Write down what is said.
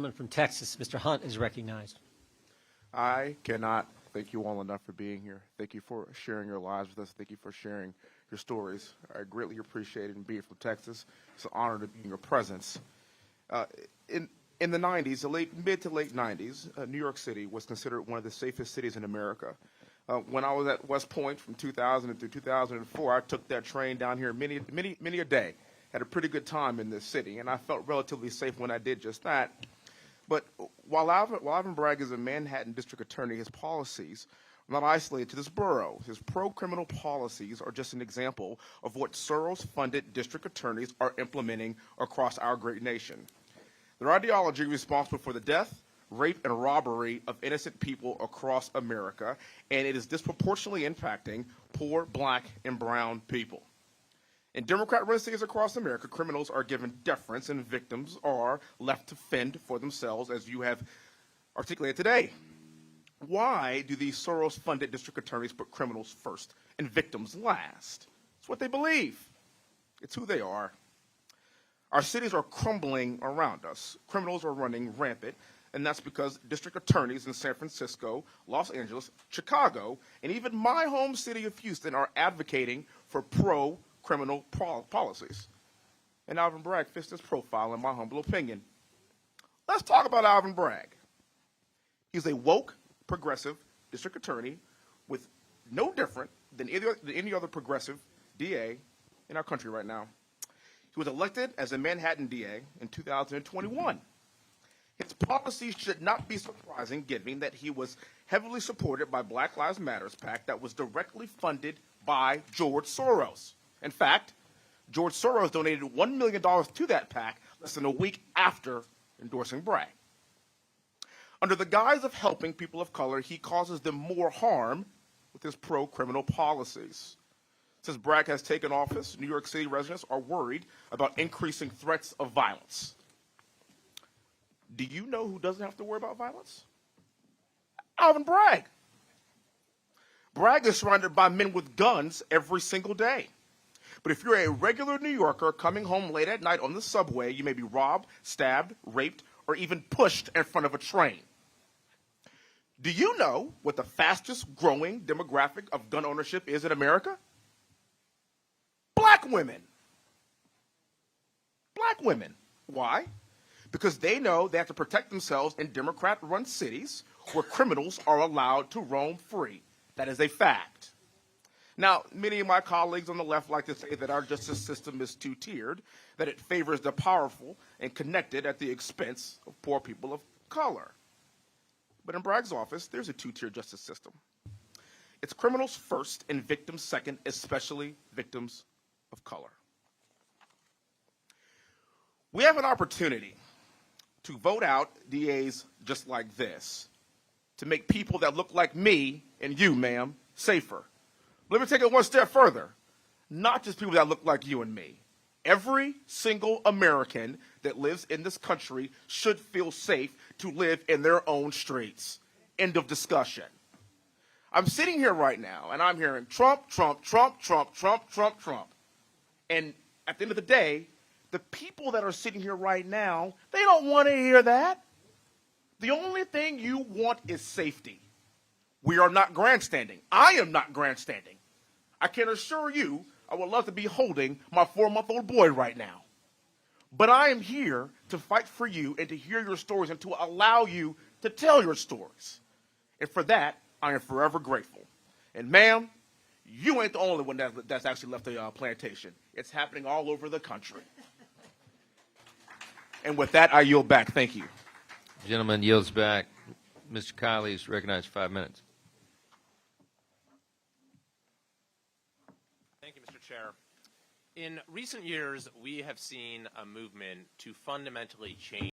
From Texas, Mr. Hunt is recognized. I cannot thank you all enough for being here. Thank you for sharing your lives with us. Thank you for sharing your stories. I greatly appreciate it, and being from Texas, it's an honor to be in your presence. In the 90s, mid to late 90s, New York City was considered one of the safest cities in America. When I was at West Point from 2000 through 2004, I took that train down here many a day. Had a pretty good time in this city, and I felt relatively safe when I did just that. But while Alvin Bragg is a Manhattan district attorney, his policies are not isolated to this borough. His pro-criminal policies are just an example of what Soros-funded district attorneys are implementing across our great nation. Their ideology is responsible for the death, rape, and robbery of innocent people across America, and it is disproportionately impacting poor black and brown people. In Democrat-run cities across America, criminals are given deference and victims are left to fend for themselves, as you have articulated today. Why do these Soros-funded district attorneys put criminals first and victims last? It's what they believe. It's who they are. Our cities are crumbling around us. Criminals are running rampant, and that's because district attorneys in San Francisco, Los Angeles, Chicago, and even my home city of Houston are advocating for pro-criminal policies. And Alvin Bragg fits this profile, in my humble opinion. Let's talk about Alvin Bragg. He's a woke, progressive district attorney with no different than any other progressive DA in our country right now. He was elected as a Manhattan DA in 2021. His policies should not be surprising, given that he was heavily supported by Black Lives Matter PAC that was directly funded by George Soros. In fact, George Soros donated $1 million to that PAC less than a week after endorsing Bragg. Under the guise of helping people of color, he causes them more harm with his pro-criminal policies. Since Bragg has taken office, New York City residents are worried about increasing threats of violence. Do you know who doesn't have to worry about violence? Alvin Bragg. Bragg is surrounded by men with guns every single day. But if you're a regular New Yorker coming home late at night on the subway, you may be robbed, stabbed, raped, or even pushed in front of a train. Do you know what the fastest growing demographic of gun ownership is in America? Black women. Black women. Why? Because they know they have to protect themselves in Democrat-run cities where criminals are allowed to roam free. That is a fact. Now, many of my colleagues on the left like to say that our justice system is two-tiered, that it favors the powerful and connected at the expense of poor people of color. But in Bragg's office, there's a two-tier justice system. It's criminals first and victims second, especially victims of color. We have an opportunity to vote out DAs just like this, to make people that look like me and you, ma'am, safer. Let me take it one step further. Not just people that look like you and me. Every single American that lives in this country should feel safe to live in their own streets. End of discussion. I'm sitting here right now, and I'm hearing Trump, Trump, Trump, Trump, Trump, Trump, Trump. And at the end of the day, the people that are sitting here right now, they don't want to hear that. The only thing you want is safety. We are not grandstanding. I am not grandstanding. I can assure you I would love to be holding my 4-month-old boy right now. But I am here to fight for you and to hear your stories and to allow you to tell your stories. And for that, I am forever grateful. And ma'am, you ain't the only one that's actually left the plantation. It's happening all over the country. And with that, I yield back. Thank you. Gentleman yields back. Mr. Kiley is recognized 5 minutes. Thank you, Mr. Chair. In recent years, we have seen a movement to fundamentally change